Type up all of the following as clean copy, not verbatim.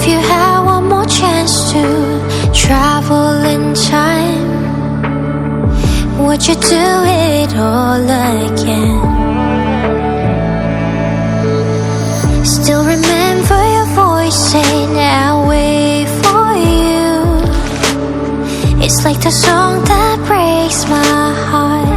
If you had one more chance to travel in time, would you do it all again? Still remember your voice saying I'll wait for you. It's like the song that breaks my heart.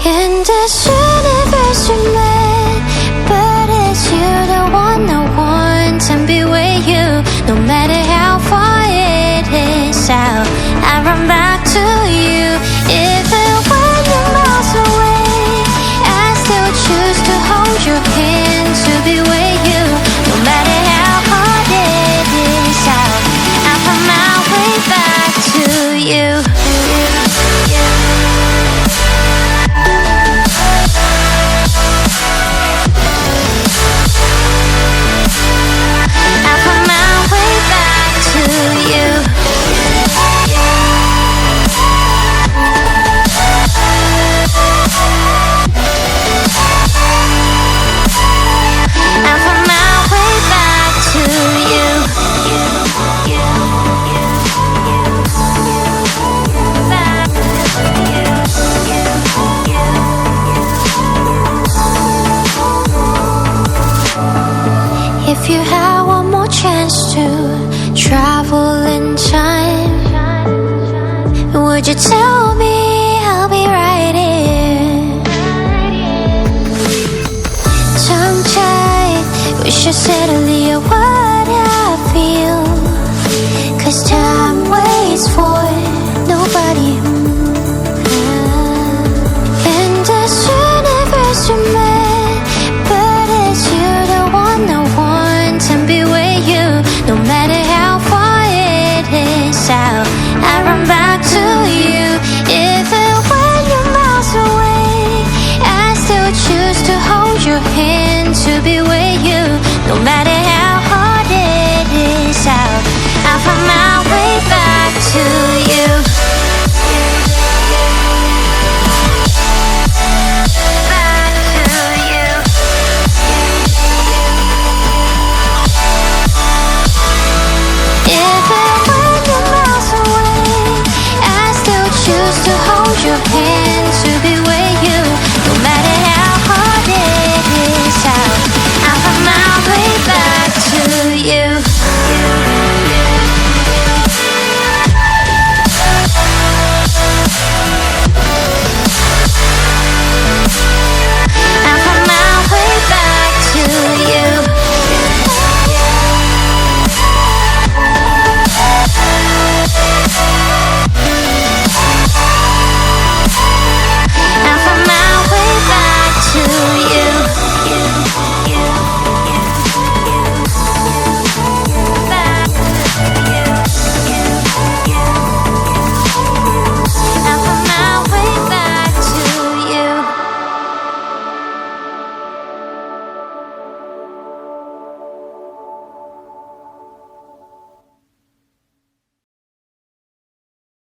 In this universe we met, but it's you the one I want to be with you. No matter how far it is out, I run back to you. Even when you're miles away, I still choose to hold your hand to be with you. No matter how hard it is out, I find my way back to you. I find my way back to you. I find my way back to you. If you had one more chance to travel in time, would you tell me I'll be right here? Tongue tied, wish I said earlier what I feel. 'Cause time waits for nobody. In this universe we met, but it's you the one I want to be with you. No matter how far it is out, I run back to you. Even when you're miles away, I still choose to hold your hand to be with you. No matter how hard it is out, I find my way back to you. Back to you. Even when you're miles away, I still choose to hold your hand